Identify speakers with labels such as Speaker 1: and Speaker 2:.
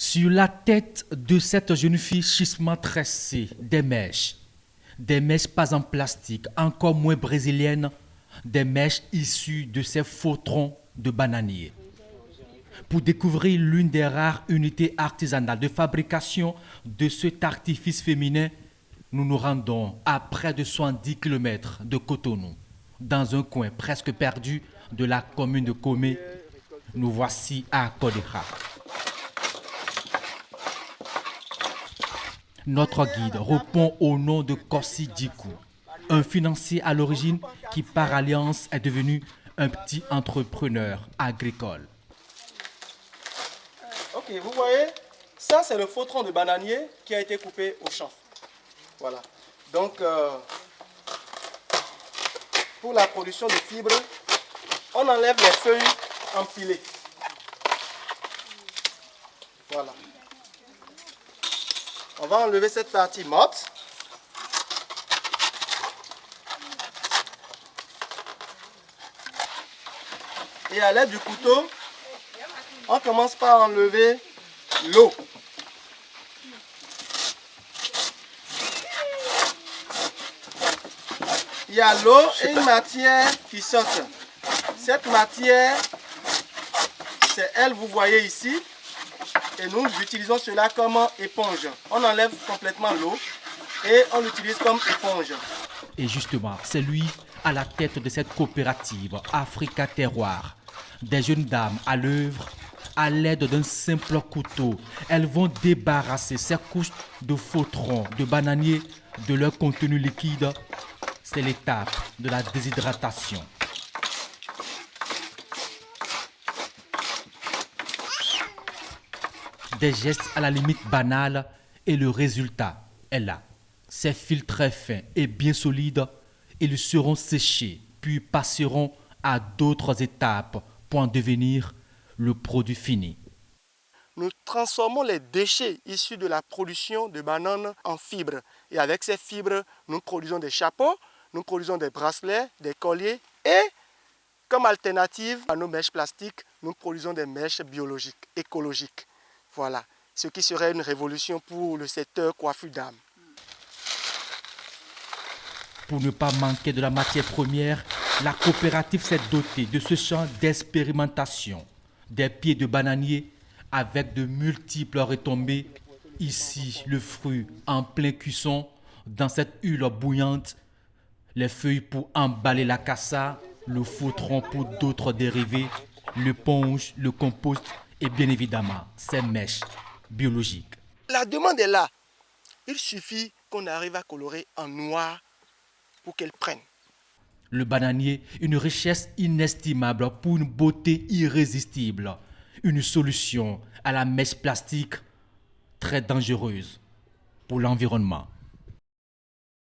Speaker 1: Sur la tête de cette jeune fille chichement tressée, des mèches pas en plastique, encore moins brésiliennes, des mèches issues de ces faux troncs de bananier. Pour découvrir l'une des rares unités artisanales de fabrication de cet artifice féminin, nous nous rendons à près de 70 km de Cotonou, dans un coin presque perdu de la commune de Comé. Nous voici à Kodéra. Notre guide répond au nom de Kossi Djikou, un financier à l'origine qui par alliance est devenu un petit entrepreneur agricole.
Speaker 2: Ok, vous voyez, ça c'est le faux tronc de bananier qui a été coupé au champ. Voilà. Donc, pour la production de fibres, on enlève les feuilles empilées. Voilà. On va enlever cette partie morte. Et à l'aide du couteau, on commence par enlever l'eau. Il y a l'eau et une matière qui saute. Cette matière, c'est elle, vous voyez ici. Et nous utilisons cela comme éponge. On enlève complètement l'eau et on l'utilise comme éponge.
Speaker 1: Et justement, c'est lui à la tête de cette coopérative Africa Terroir. Des jeunes dames à l'œuvre, à l'aide d'un simple couteau, elles vont débarrasser ces couches de faux troncs de bananier de leur contenu liquide. C'est l'étape de la déshydratation. Des gestes à la limite banals et le résultat est là. Ces fils très fins et bien solides, ils seront séchés puis passeront à d'autres étapes pour en devenir le produit fini.
Speaker 2: Nous transformons les déchets issus de la production de bananes en fibres. Et avec ces fibres, nous produisons des chapeaux, nous produisons des bracelets, des colliers et comme alternative à nos mèches plastiques, nous produisons des mèches biologiques, écologiques. Voilà, ce qui serait une révolution pour le secteur coiffure d'âme.
Speaker 1: Pour ne pas manquer de la matière première, la coopérative s'est dotée de ce champ d'expérimentation, des pieds de bananier avec de multiples retombées. Ici, le fruit en plein cuisson, dans cette huile bouillante, les feuilles pour emballer la cassa, le faux tronc pour d'autres dérivés, l'éponge, le compost et bien évidemment ces mèches biologiques.
Speaker 2: La demande est là. Il suffit qu'on arrive à colorer en noir pour qu'elle prenne.
Speaker 1: Le bananier, une richesse inestimable pour une beauté irrésistible. Une solution à la mèche plastique très dangereuse pour l'environnement.